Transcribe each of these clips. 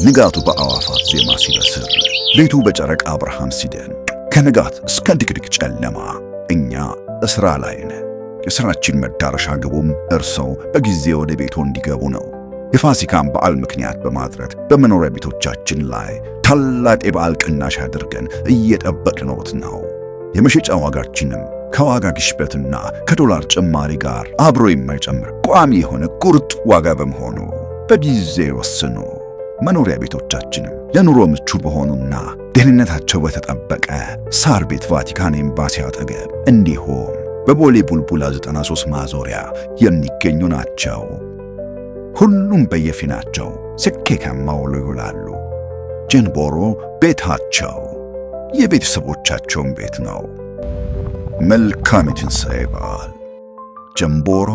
ንጋቱ በአዋፋት ዜማ ሲበስር፣ ሌቱ በጨረቃ ብርሃን ሲደምቅ፣ ከንጋት እስከ ድቅድቅ ጨለማ እኛ እስራ ላይ ነን። የሥራችን መዳረሻ ግቡም እርሰው በጊዜ ወደ ቤቶ እንዲገቡ ነው። የፋሲካን በዓል ምክንያት በማድረግ በመኖሪያ ቤቶቻችን ላይ ታላቅ የበዓል ቅናሽ አድርገን እየጠበቅነዎት ነው። የመሸጫ ዋጋችንም ከዋጋ ግሽበትና ከዶላር ጭማሪ ጋር አብሮ የማይጨምር ቋሚ የሆነ ቁርጥ ዋጋ በመሆኑ በጊዜ ወስኑ። መኖሪያ ቤቶቻችንም ለኑሮ ምቹ በሆኑና ደህንነታቸው በተጠበቀ ሳር ቤት ቫቲካን ኤምባሲ አጠገብ እንዲሁም በቦሌ ቡልቡላ 93 ማዞሪያ የሚገኙ ናቸው። ሁሉም በየፊናቸው ስኬታማ ውሎ ይውላሉ። ጀንቦሮ ቤታቸው የቤተሰቦቻቸውን ቤት ነው። መልካም የትንሣኤ በዓል። ጀንቦሮ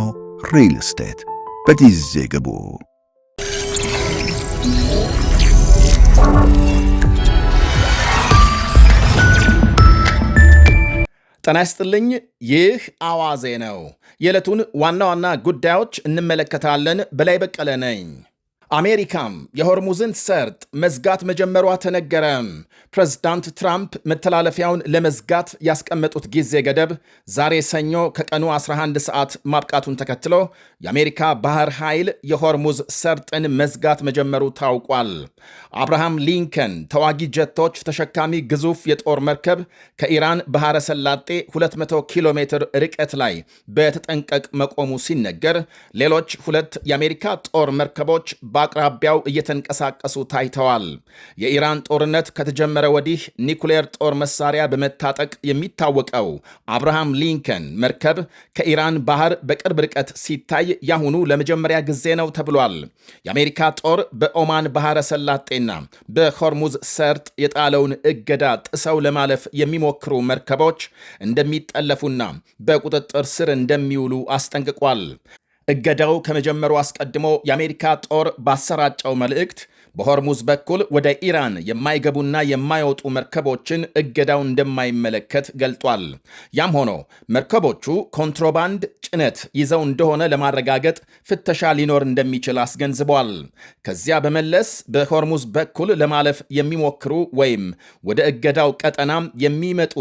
ሪል ስቴት። በጊዜ ግቡ። ጤና ይስጥልኝ። ይህ አዋዜ ነው። የዕለቱን ዋና ዋና ጉዳዮች እንመለከታለን። በላይ በቀለ ነኝ። አሜሪካም የሆርሙዝን ሰርጥ መዝጋት መጀመሯ ተነገረ። ፕሬዝዳንት ትራምፕ መተላለፊያውን ለመዝጋት ያስቀመጡት ጊዜ ገደብ ዛሬ ሰኞ ከቀኑ 11 ሰዓት ማብቃቱን ተከትሎ የአሜሪካ ባህር ኃይል የሆርሙዝ ሰርጥን መዝጋት መጀመሩ ታውቋል። አብርሃም ሊንከን ተዋጊ ጀቶች ተሸካሚ ግዙፍ የጦር መርከብ ከኢራን ባህረ ሰላጤ 200 ኪሎ ሜትር ርቀት ላይ በተጠንቀቅ መቆሙ ሲነገር፣ ሌሎች ሁለት የአሜሪካ ጦር መርከቦች በአቅራቢያው እየተንቀሳቀሱ ታይተዋል። የኢራን ጦርነት ከተጀመረ ወዲህ ኒኩሌር ጦር መሳሪያ በመታጠቅ የሚታወቀው አብርሃም ሊንከን መርከብ ከኢራን ባህር በቅርብ ርቀት ሲታይ ያሁኑ ለመጀመሪያ ጊዜ ነው ተብሏል። የአሜሪካ ጦር በኦማን ባህረ ሰላጤና በሆርሙዝ ሰርጥ የጣለውን እገዳ ጥሰው ለማለፍ የሚሞክሩ መርከቦች እንደሚጠለፉና በቁጥጥር ስር እንደሚውሉ አስጠንቅቋል። እገዳው ከመጀመሩ አስቀድሞ የአሜሪካ ጦር ባሰራጨው መልእክት በሆርሙዝ በኩል ወደ ኢራን የማይገቡና የማይወጡ መርከቦችን እገዳው እንደማይመለከት ገልጧል። ያም ሆኖ መርከቦቹ ኮንትሮባንድ ጭነት ይዘው እንደሆነ ለማረጋገጥ ፍተሻ ሊኖር እንደሚችል አስገንዝቧል። ከዚያ በመለስ በሆርሙዝ በኩል ለማለፍ የሚሞክሩ ወይም ወደ እገዳው ቀጠና የሚመጡ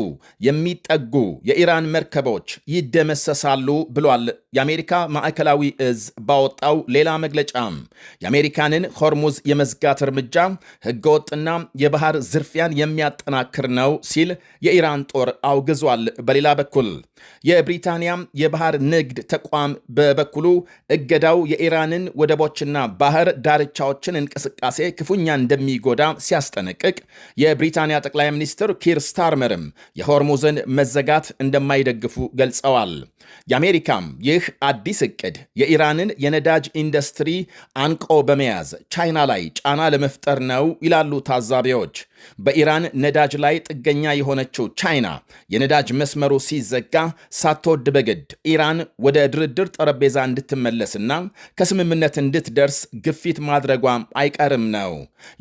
የሚጠጉ የኢራን መርከቦች ይደመሰሳሉ ብሏል። የአሜሪካ ማዕከላዊ እዝ ባወጣው ሌላ መግለጫም የአሜሪካንን ሆርሙዝ የመዝጋት እርምጃ ሕገወጥና የባህር ዝርፊያን የሚያጠናክር ነው ሲል የኢራን ጦር አውግዟል። በሌላ በኩል የብሪታንያ የባህር ንግድ ተቋም በበኩሉ እገዳው የኢራንን ወደቦችና ባህር ዳርቻዎችን እንቅስቃሴ ክፉኛ እንደሚጎዳ ሲያስጠነቅቅ፣ የብሪታንያ ጠቅላይ ሚኒስትር ኪር ስታርመርም የሆርሙዝን መዘጋት እንደማይደግፉ ገልጸዋል። የአሜሪካም ይህ አዲስ እቅድ የኢራንን የነዳጅ ኢንዱስትሪ አንቆ በመያዝ ቻይና ላይ ጫና ለመፍጠር ነው ይላሉ ታዛቢዎች። በኢራን ነዳጅ ላይ ጥገኛ የሆነችው ቻይና የነዳጅ መስመሩ ሲዘጋ ሳትወድ በግድ ኢራን ወደ ድርድር ጠረጴዛ እንድትመለስና ከስምምነት እንድትደርስ ግፊት ማድረጓም አይቀርም ነው።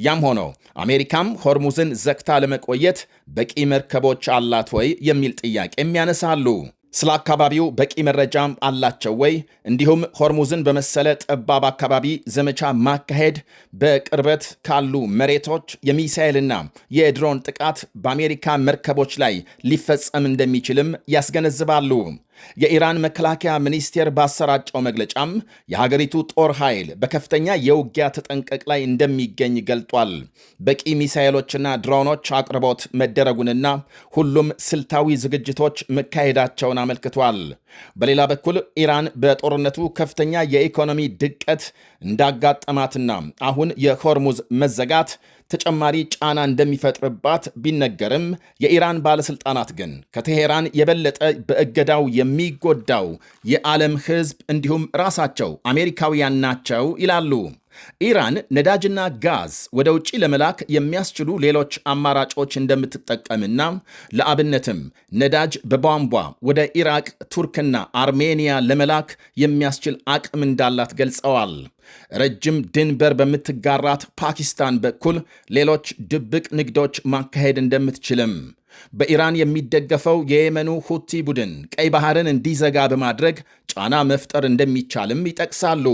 ያም ሆኖ አሜሪካም ሆርሙዝን ዘግታ ለመቆየት በቂ መርከቦች አላት ወይ የሚል ጥያቄም ያነሳሉ። ስለ አካባቢው በቂ መረጃም አላቸው ወይ? እንዲሁም ሆርሙዝን በመሰለ ጠባብ አካባቢ ዘመቻ ማካሄድ በቅርበት ካሉ መሬቶች የሚሳኤልና የድሮን ጥቃት በአሜሪካ መርከቦች ላይ ሊፈጸም እንደሚችልም ያስገነዝባሉ። የኢራን መከላከያ ሚኒስቴር ባሰራጨው መግለጫም የሀገሪቱ ጦር ኃይል በከፍተኛ የውጊያ ተጠንቀቅ ላይ እንደሚገኝ ገልጧል። በቂ ሚሳኤሎችና ድሮኖች አቅርቦት መደረጉንና ሁሉም ስልታዊ ዝግጅቶች መካሄዳቸውን አመልክቷል። በሌላ በኩል ኢራን በጦርነቱ ከፍተኛ የኢኮኖሚ ድቀት እንዳጋጠማትና አሁን የሆርሙዝ መዘጋት ተጨማሪ ጫና እንደሚፈጥርባት ቢነገርም የኢራን ባለስልጣናት ግን ከቴሄራን የበለጠ በእገዳው የሚጎዳው የዓለም ሕዝብ እንዲሁም ራሳቸው አሜሪካውያን ናቸው ይላሉ። ኢራን ነዳጅና ጋዝ ወደ ውጭ ለመላክ የሚያስችሉ ሌሎች አማራጮች እንደምትጠቀምና ለአብነትም ነዳጅ በቧንቧ ወደ ኢራቅ፣ ቱርክና አርሜኒያ ለመላክ የሚያስችል አቅም እንዳላት ገልጸዋል። ረጅም ድንበር በምትጋራት ፓኪስታን በኩል ሌሎች ድብቅ ንግዶች ማካሄድ እንደምትችልም በኢራን የሚደገፈው የየመኑ ሁቲ ቡድን ቀይ ባህርን እንዲዘጋ በማድረግ ጫና መፍጠር እንደሚቻልም ይጠቅሳሉ።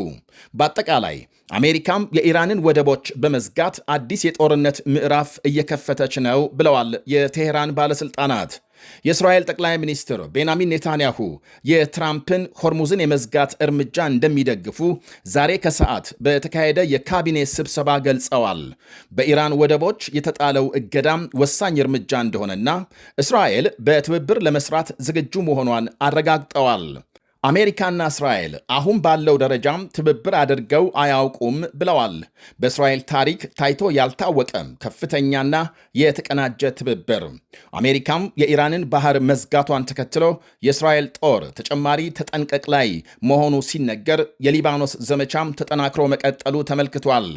በአጠቃላይ አሜሪካም የኢራንን ወደቦች በመዝጋት አዲስ የጦርነት ምዕራፍ እየከፈተች ነው ብለዋል የቴሄራን ባለሥልጣናት። የእስራኤል ጠቅላይ ሚኒስትር ቤንያሚን ኔታንያሁ የትራምፕን ሆርሙዝን የመዝጋት እርምጃ እንደሚደግፉ ዛሬ ከሰዓት በተካሄደ የካቢኔ ስብሰባ ገልጸዋል። በኢራን ወደቦች የተጣለው እገዳም ወሳኝ እርምጃ እንደሆነና እስራኤል በትብብር ለመስራት ዝግጁ መሆኗን አረጋግጠዋል። አሜሪካና እስራኤል አሁን ባለው ደረጃም ትብብር አድርገው አያውቁም ብለዋል። በእስራኤል ታሪክ ታይቶ ያልታወቀም ከፍተኛና የተቀናጀ ትብብር። አሜሪካም የኢራንን ባህር መዝጋቷን ተከትሎ የእስራኤል ጦር ተጨማሪ ተጠንቀቅ ላይ መሆኑ ሲነገር፣ የሊባኖስ ዘመቻም ተጠናክሮ መቀጠሉ ተመልክቷል።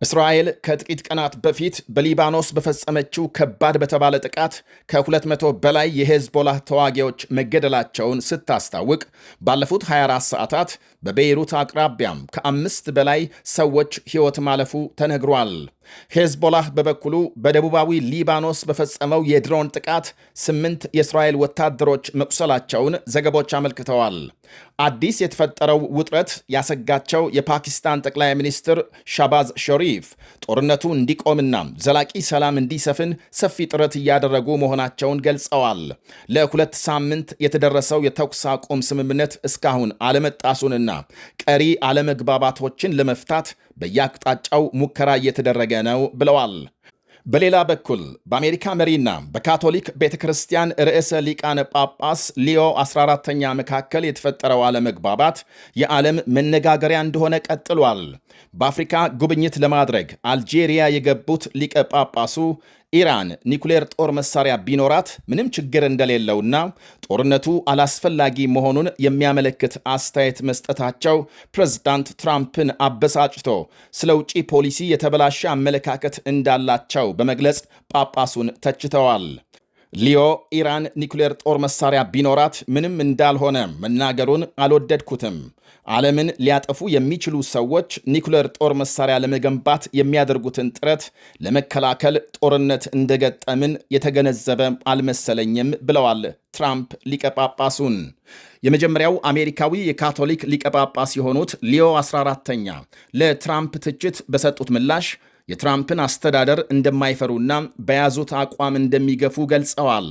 እስራኤል ከጥቂት ቀናት በፊት በሊባኖስ በፈጸመችው ከባድ በተባለ ጥቃት ከ200 በላይ የሄዝቦላህ ተዋጊዎች መገደላቸውን ስታስታውቅ ባለፉት 24 ሰዓታት በቤይሩት አቅራቢያም ከ5 በላይ ሰዎች ሕይወት ማለፉ ተነግሯል። ሄዝቦላህ በበኩሉ በደቡባዊ ሊባኖስ በፈጸመው የድሮን ጥቃት 8 የእስራኤል ወታደሮች መቁሰላቸውን ዘገቦች አመልክተዋል። አዲስ የተፈጠረው ውጥረት ያሰጋቸው የፓኪስታን ጠቅላይ ሚኒስትር ሻባዝ ሸሪፍ ጦርነቱ እንዲቆምና ዘላቂ ሰላም እንዲሰፍን ሰፊ ጥረት እያደረጉ መሆናቸውን ገልጸዋል። ለ2 ሳምንት የተደረሰው የተኩስ አቁም ስምምነት እስካሁን አለመጣሱንና ቀሪ አለመግባባቶችን ለመፍታት በየአቅጣጫው ሙከራ እየተደረገ ነው ብለዋል። በሌላ በኩል በአሜሪካ መሪና በካቶሊክ ቤተ ክርስቲያን ርዕሰ ሊቃነ ጳጳስ ሊዮ 14ኛ መካከል የተፈጠረው አለመግባባት የዓለም መነጋገሪያ እንደሆነ ቀጥሏል። በአፍሪካ ጉብኝት ለማድረግ አልጄሪያ የገቡት ሊቀ ጳጳሱ ኢራን ኒኩሌር ጦር መሳሪያ ቢኖራት ምንም ችግር እንደሌለውና ጦርነቱ አላስፈላጊ መሆኑን የሚያመለክት አስተያየት መስጠታቸው ፕሬዝዳንት ትራምፕን አበሳጭቶ ስለ ውጪ ፖሊሲ የተበላሸ አመለካከት እንዳላቸው በመግለጽ ጳጳሱን ተችተዋል። ሊዮ ኢራን ኒኩሌር ጦር መሳሪያ ቢኖራት ምንም እንዳልሆነ መናገሩን አልወደድኩትም። ዓለምን ሊያጠፉ የሚችሉ ሰዎች ኒኩሌር ጦር መሳሪያ ለመገንባት የሚያደርጉትን ጥረት ለመከላከል ጦርነት እንደገጠምን የተገነዘበ አልመሰለኝም ብለዋል ትራምፕ ሊቀ ጳጳሱን። የመጀመሪያው አሜሪካዊ የካቶሊክ ሊቀ ጳጳስ የሆኑት ሊዮ 14ኛ ለትራምፕ ትችት በሰጡት ምላሽ የትራምፕን አስተዳደር እንደማይፈሩና በያዙት አቋም እንደሚገፉ ገልጸዋል።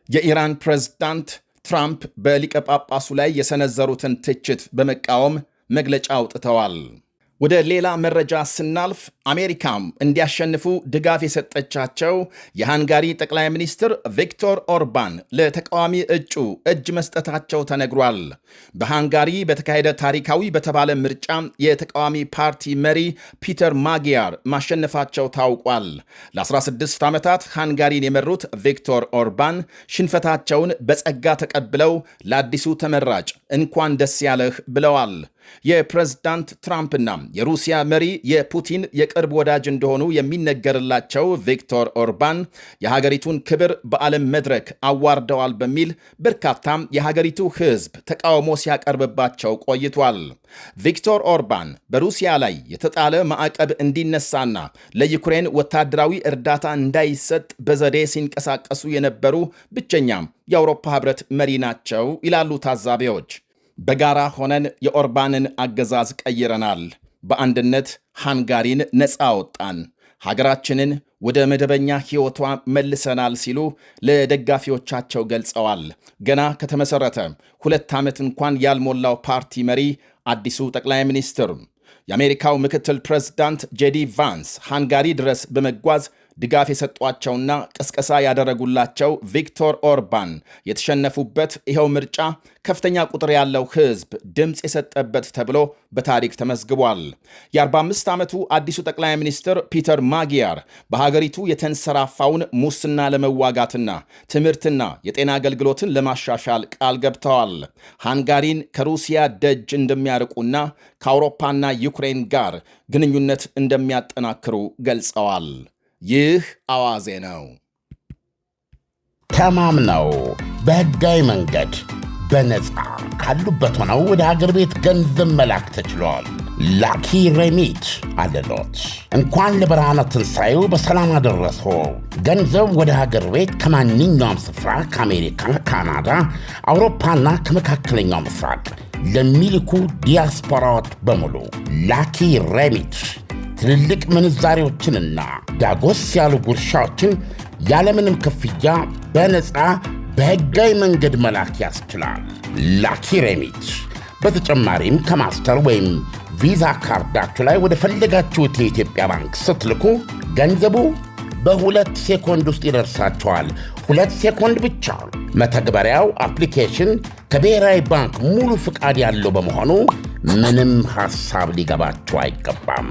የኢራን ፕሬዝዳንት ትራምፕ በሊቀ ጳጳሱ ላይ የሰነዘሩትን ትችት በመቃወም መግለጫ አውጥተዋል። ወደ ሌላ መረጃ ስናልፍ አሜሪካም እንዲያሸንፉ ድጋፍ የሰጠቻቸው የሃንጋሪ ጠቅላይ ሚኒስትር ቪክቶር ኦርባን ለተቃዋሚ እጩ እጅ መስጠታቸው ተነግሯል። በሃንጋሪ በተካሄደ ታሪካዊ በተባለ ምርጫ የተቃዋሚ ፓርቲ መሪ ፒተር ማጊያር ማሸነፋቸው ታውቋል። ለ16 ዓመታት ሃንጋሪን የመሩት ቪክቶር ኦርባን ሽንፈታቸውን በጸጋ ተቀብለው ለአዲሱ ተመራጭ እንኳን ደስ ያለህ ብለዋል። የፕሬዝዳንት ትራምፕና የሩሲያ መሪ የፑቲን የቅርብ ወዳጅ እንደሆኑ የሚነገርላቸው ቪክቶር ኦርባን የሀገሪቱን ክብር በዓለም መድረክ አዋርደዋል በሚል በርካታም የሀገሪቱ ሕዝብ ተቃውሞ ሲያቀርብባቸው ቆይቷል። ቪክቶር ኦርባን በሩሲያ ላይ የተጣለ ማዕቀብ እንዲነሳና ለዩክሬን ወታደራዊ እርዳታ እንዳይሰጥ በዘዴ ሲንቀሳቀሱ የነበሩ ብቸኛም የአውሮፓ ሕብረት መሪ ናቸው ይላሉ ታዛቢዎች። በጋራ ሆነን የኦርባንን አገዛዝ ቀይረናል፣ በአንድነት ሃንጋሪን ነፃ አወጣን፣ ሀገራችንን ወደ መደበኛ ሕይወቷ መልሰናል ሲሉ ለደጋፊዎቻቸው ገልጸዋል። ገና ከተመሠረተ 2 ዓመት እንኳን ያልሞላው ፓርቲ መሪ አዲሱ ጠቅላይ ሚኒስትር የአሜሪካው ምክትል ፕሬዝዳንት ጄዲ ቫንስ ሃንጋሪ ድረስ በመጓዝ ድጋፍ የሰጧቸውና ቅስቀሳ ያደረጉላቸው ቪክቶር ኦርባን የተሸነፉበት ይኸው ምርጫ ከፍተኛ ቁጥር ያለው ሕዝብ ድምፅ የሰጠበት ተብሎ በታሪክ ተመዝግቧል። የ45 ዓመቱ አዲሱ ጠቅላይ ሚኒስትር ፒተር ማጊያር በሀገሪቱ የተንሰራፋውን ሙስና ለመዋጋትና ትምህርትና የጤና አገልግሎትን ለማሻሻል ቃል ገብተዋል። ሃንጋሪን ከሩሲያ ደጅ እንደሚያርቁና ከአውሮፓና ዩክሬን ጋር ግንኙነት እንደሚያጠናክሩ ገልጸዋል። ይህ አዋዜ ነው። ተማምነው በሕጋዊ መንገድ በነፃ ካሉበት ሆነው ወደ ሀገር ቤት ገንዘብ መላክ ተችሏል። ላኪ ሬሚት አለሎት። እንኳን ለብርሃነ ትንሣኤው በሰላም አደረሶ። ገንዘብ ወደ ሀገር ቤት ከማንኛውም ስፍራ ከአሜሪካ፣ ካናዳ፣ አውሮፓና ከመካከለኛው ምስራቅ ለሚልኩ ዲያስፖራዎች በሙሉ ላኪ ሬሚት ትልልቅ ምንዛሬዎችንና ዳጎስ ያሉ ጉርሻዎችን ያለምንም ክፍያ በነፃ በሕጋዊ መንገድ መላክ ያስችላል። ላኪ ሬሚት በተጨማሪም ከማስተር ወይም ቪዛ ካርዳችሁ ላይ ወደ ፈለጋችሁት የኢትዮጵያ ባንክ ስትልኩ ገንዘቡ በ2 ሴኮንድ ውስጥ ይደርሳችኋል። 2 ሴኮንድ ብቻ። መተግበሪያው አፕሊኬሽን ከብሔራዊ ባንክ ሙሉ ፍቃድ ያለው በመሆኑ ምንም ሐሳብ ሊገባችሁ አይገባም።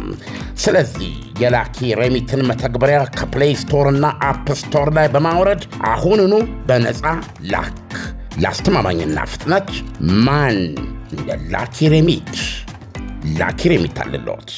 ስለዚህ የላኪ ሬሚትን መተግበሪያ ከፕሌይ ስቶር እና አፕ ስቶር ላይ በማውረድ አሁኑኑ በነፃ ላክ። ለአስተማማኝና ፍጥነት ማን እንደ ላኪ ሬሚት። ላኪ ሬሚት አለሎት።